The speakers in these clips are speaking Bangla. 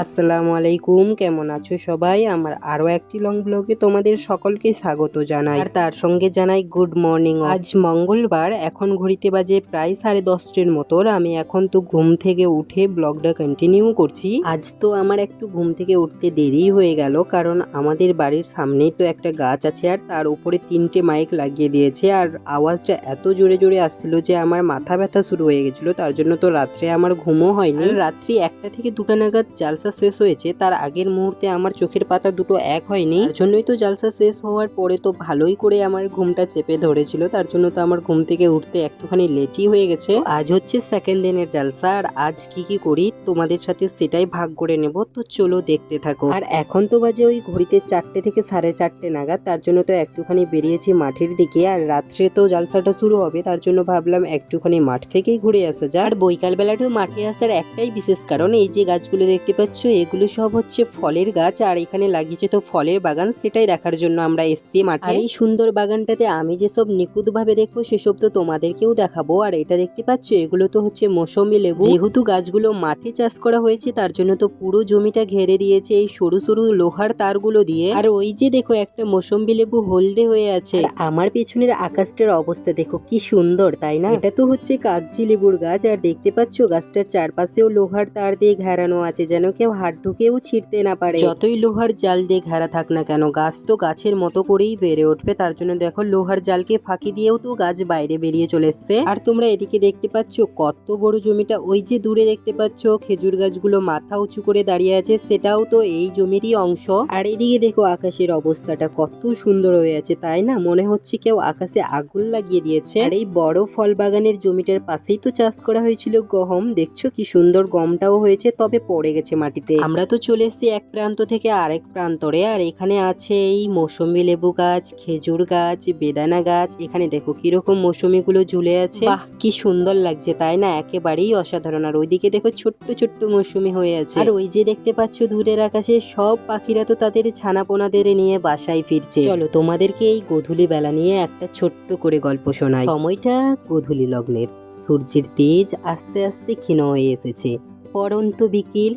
আসসালামু আলাইকুম, কেমন আছো সবাই? আমার আরও একটি লং ব্লগে তোমাদের সকলকে স্বাগত জানাই, আর তার সঙ্গে জানাই গুড মর্নিং। আজ মঙ্গলবার, এখন ঘড়িতে বাজে প্রায় 10:30-এর মতো। আমি এখন তো ঘুম থেকে উঠে ব্লগটা কন্টিনিউ করছি। আজ তো আমার একটু ঘুম থেকে উঠতে দেরি হয়ে গেল, কারণ আমাদের বাড়ির সামনেই তো একটা গাছ আছে, আর তার উপরে 3টে মাইক লাগিয়ে দিয়েছে, আর আওয়াজটা এত জোরে জোরে আসছিল যে আমার মাথা ব্যথা শুরু হয়ে গেছিল। তার জন্য তো রাত্রে আমার ঘুমও হয়নি। রাত্রি 1টা থেকে 2টা নাগাদ জালসা শেষ হয়েছে, তার আগের মুহূর্তে আমার চোখের পাতা দুটো এক হয়নি। তার জন্যই তো জালসা শেষ হওয়ার পরে তো ভালোই করে আমার ঘুমটা চেপে ধরেছিল, তার জন্য তো আমার ঘুম থেকে উঠতে একটুখানি লেটই হয়ে গেছে। আজ হচ্ছে সেকেন্ড দিনের জালসা, আর আজ কি কি করি তোমাদের সাথে সেটাই ভাগ করে নেব, তো চলো দেখতে থাকো। আর এখন তো বাজে ওই ঘড়িতে 4টে থেকে 4:30 নাগাদ, তার জন্য তো একটুখানি বেরিয়েছি মাঠের দিকে। আর রাত্রে তো জালসাটা শুরু হবে, তার জন্য ভাবলাম একটুখানি মাঠ থেকেই ঘুরে আসা যায়। আর বৈকাল বেলাটাও মাঠে আসার একটাই বিশেষ কারণ, এই যে গাছগুলো দেখতে পাচ্ছ এগুলো সব হচ্ছে ফলের গাছ, আর এখানে লাগিয়েছে তো ফলের বাগান, সেটাই দেখার জন্য আমরা এসছি মাঠে। আর এই সুন্দর বাগানটাতে আমি যেসব নিখুঁত ভাবে দেখবো সেসব তো তোমাদেরকেও দেখাবো। আর এটা দেখতে পাচ্ছ এগুলো তো হচ্ছে মৌসুমী লেবু। যেহেতু গাছগুলো মাঠে চাষ করা হয়েছে, তার জন্য তো পুরো জমিটা ঘেরে দিয়েছে এই সরু সরু লোহার তারগুলো দিয়ে। আর ওই যে দেখো একটা মৌসুমী লেবু হলদে হয়ে আছে। আমার পেছনের আকাশটার অবস্থা দেখো কি সুন্দর, তাই না? এটা তো হচ্ছে কাগজি লেবুর গাছ, আর দেখতে পাচ্ছ গাছটার চারপাশেও লোহার তার দিয়ে ঘেরানো আছে, যেন কেউ হাত ঢুকেও ছিঁড়তে না পারে। যতই লোহার জাল দিয়ে ঘেরা থাক না কেন, গাছ তো গাছের মতো করেই বেড়ে উঠবে। তার জন্য দেখো লোহার জালকে ফাঁকি দিয়েও তো গাছ বাইরে বেরিয়ে চলে এসছে। আর তোমরা এদিকে দেখতে পাচ্ছ কত বড় জমিটা, ওই যে দূরে দেখতে পাচ্ছ খেজুর গাছগুলো মাথা উঁচু করে দাঁড়িয়ে আছে, সেটাও তো এই জমিরই অংশ। আর এদিকে দেখো আকাশের অবস্থাটা কত সুন্দর হয়ে আছে, তাই না? মনে হচ্ছে কেউ আকাশে আগুন লাগিয়ে দিয়েছে। আর এই বড় ফল বাগানের জমিটার পাশেই তো চাষ করা হয়েছিল গম, দেখছো কি সুন্দর গমটাও হয়েছে, তবে পড়ে গেছে মাটিতে। আমরা তো চলে এসেছি এক প্রান্ত থেকে আরেক প্রান্তরে, আর এখানে আছে এই মৌসুমী লেবু গাছ, খেজুর গাছ, বেদানা গাছ। এখানে দেখো কিরকম মৌসুমী গুলো ঝুলে আছে, বাহ কি সুন্দর লাগছে, তাই না? একেবারেই অসাধারণ। আর ওইদিকে দেখো ছোট্ট ছোট্ট মৌসুমী হয়ে আছে। আর ওই যে দেখতে পাচ্ছ দূরের আকাশে সব পাখিরা তো তাদের ছানাপোনাদের নিয়ে বাসায় ফিরছে। চলো তোমাদেরকে এই গোধূলি বেলা নিয়ে একটা ছোট্ট করে গল্প শোনাই। সময়টা গোধূলি লগ্নের, সূর্যের তেজ আস্তে আস্তে ক্ষীণ হয়ে এসেছে। পরন্ত বিকেল,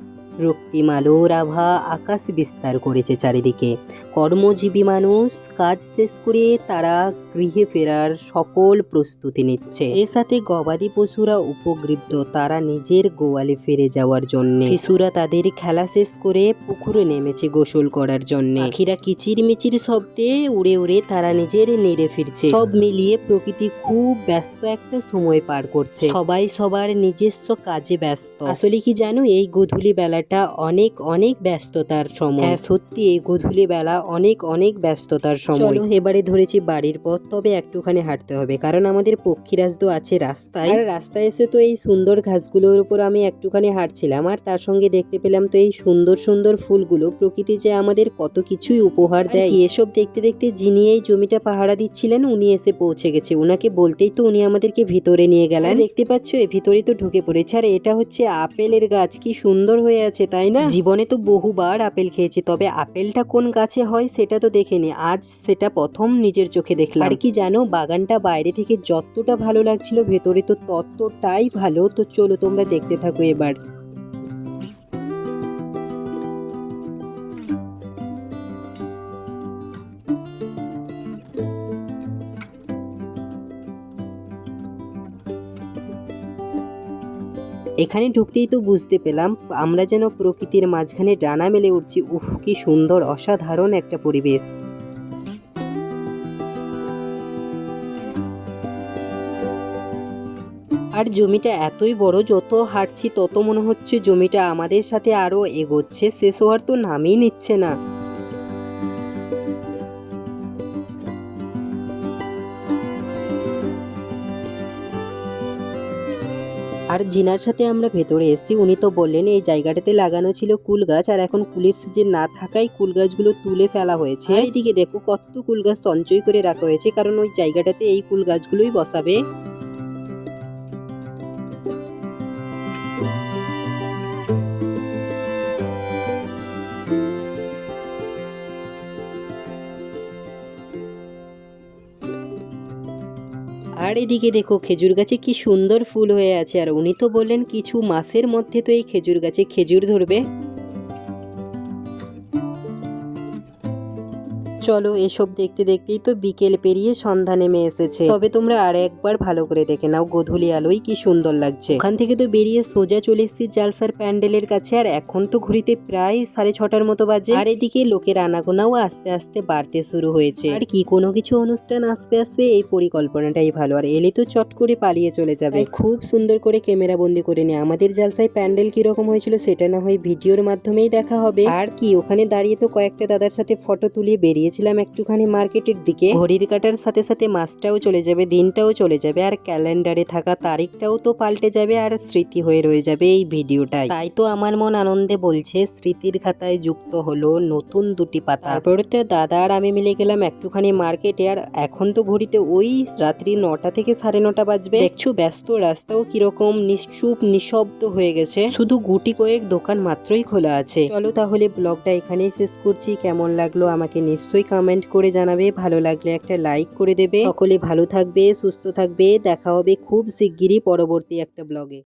রক্তিম আলোর আভা আকাশ বিস্তার করেছে চারিদিকে। কর্মজীবী মানুষ কাজ শেষ করে তারা গৃহে ফেরার সকল প্রস্তুতি নিচ্ছে। এর সাথে গবাদি পশুরা উপগৃপ্ত, তারা নিজের গোয়ালে ফিরে যাওয়ার জন্য। শিশুরা তাদের খেলা শেষ করে পুকুরে নেমেছে গোসল করার জন্য। পাখিরা কিচির মিচির শব্দে উড়ে উড়ে তারা নিজের নিরে ফিরছে। সব মিলিয়ে প্রকৃতি খুব ব্যস্ত একটা সময় পার করছে। সবাই সবার নিজস্ব কাজে ব্যস্ত। আসলে কি জানো, এই গোধূলি বেলাটা অনেক অনেক ব্যস্ততার সময়। হ্যাঁ সত্যি, এই গোধূলি বেলা অনেক অনেক ব্যস্ততার সময়। চলো এবারে ধরেছি বাড়ির পথ, তবে একটুখানি হাঁটতে হবে, কারণ আমাদের পক্ষীরাজ তো আছে রাস্তায়। আর রাস্তায় এসে তো এই সুন্দর ঘাসগুলোর উপর আমি একটুখানি হাঁটছিলাম, আর তার সঙ্গে দেখতে পেলাম তো এই সুন্দর সুন্দর ফুলগুলো। প্রকৃতি যে আমাদের কত কিছুই উপহার দেয়। এসব দেখতে দেখতে যিনি এই জমিটা পাহারা দিচ্ছিলেন উনি এসে পৌঁছে গেছে। উনাকে বলতেই তো উনি আমাদেরকে ভিতরে নিয়ে গেলেন। দেখতে পাচ্ছ এই ভিতরে তো ঢুকে পড়েছে। আর এটা হচ্ছে আপেলের গাছ, কি সুন্দর হয়ে আছে, তাই না? জীবনে তো বহুবার আপেল খেয়েছি, তবে আপেলটা কোন গাছে হয় সেটা তো দেখিনি, আজ সেটা প্রথম নিজের চোখে দেখলাম। আর কি জানো, বাগানটা বাইরে থেকে যতটা ভালো লাগছিল ভেতরে তো ততটাই ভালো। তো চলো তোমরা দেখতে থাকো এবার। এখানে ঢুকতেই তো বুঝতে পেলাম আমরা যেন প্রকৃতির মাঝখানে ডানা মেলে উঠছি। উফ কি সুন্দর, অসাধারণ একটা পরিবেশ। আর জমিটা এতই বড়, যত হাঁটছি তত মনে হচ্ছে জমিটা আমাদের সাথে আরো এগোচ্ছে, শেষ হওয়ার তো নামই নিচ্ছে না। আর জিনার সাথে আমরা ভেতরে এসেছি, উনি তো বললেন এই জায়গাটাতে লাগানো ছিল কুল গাছ, আর এখন কুলের সিজন না থাকায় কুল গাছগুলো তুলে ফেলা হয়েছে। এদিকে দেখো কত কুল গাছ সঞ্চয় করে রাখা হয়েছে, কারণ ওই জায়গাটাতে এই কুল গাছগুলোই বসাবে। আর এদিকে দেখো খেজুর গাছে কি সুন্দর ফুল হয়ে আছে, আর উনি তো বললেন কিছু মাসের মধ্যে তো এই খেজুর গাছে খেজুর ধরবে। চলো এসব দেখতে দেখতেই তো বিকেল পেরিয়ে সন্ধ্যা নেমে এসেছে। তবে তোমরা আর একবার ভালো করে দেখে নাও গোধূলি আলোয় কি সুন্দর লাগছে। ওখান থেকে তো বেরিয়ে সোজা চলে এসেছি জালসার প্যান্ডেলের কাছে, আর এখন তো ঘুরিতে প্রায় 6:30টার মতো বাজে। আর এদিকে লোকের আনাগোনাও আস্তে আস্তে বাড়তে শুরু হয়েছে। আর কি কোনো কিছু অনুষ্ঠান আসবে আসবে এই পরিকল্পনাটাই ভালো, আর এলে তো চট করে পালিয়ে চলে যাবে। খুব সুন্দর করে ক্যামেরা বন্দি করে নিয়ে আমাদের জালসায় প্যান্ডেল কিরকম হয়েছিল সেটা না হয় ভিডিওর মাধ্যমেই দেখা হবে। আর কি ওখানে দাঁড়িয়ে তো কয়েকটা দাদার সাথে ফটো তুলিয়ে বেরিয়েছিলাম একটুখানি মার্কেটের দিকে। ঘড়ির কাটার সাথে সাথে মাসটাও চলে যাবে, দিনটাও চলে যাবে, আর ক্যালেন্ডারে থাকা তারিখটাও তো পাল্টে যাবে, আর স্মৃতি হয়ে রয়ে যাবে এই ভিডিওটাই। তাই তো আমার মন আনন্দে বলছে স্মৃতির খাতায় যুক্ত হলো নতুন 2টি পাতা। তারপরে তো দাদা আর আমি মিলে গেলাম একটুখানি মার্কেটে, আর এখন তো ঘড়িতে ওই রাত্রি 9টা থেকে 9:30 বাজবে। দেখছো ব্যস্ত রাস্তাও কিরকম নিশ্চুপ নিঃশব্দ হয়ে গেছে, শুধু গুটি কয়েক দোকান মাত্রই খোলা আছে। চলো তাহলে ব্লগটা এখানেই শেষ করছি। কেমন লাগলো আমাকে নিশ্চয়ই কমেন্ট করে জানাবে, ভালো লাগলে একটা লাইক করে দেবে। সকলে ভালো থাকবে, সুস্থ থাকবে, দেখা হবে খুব শিগগিরই পরবর্তী একটা ব্লগে।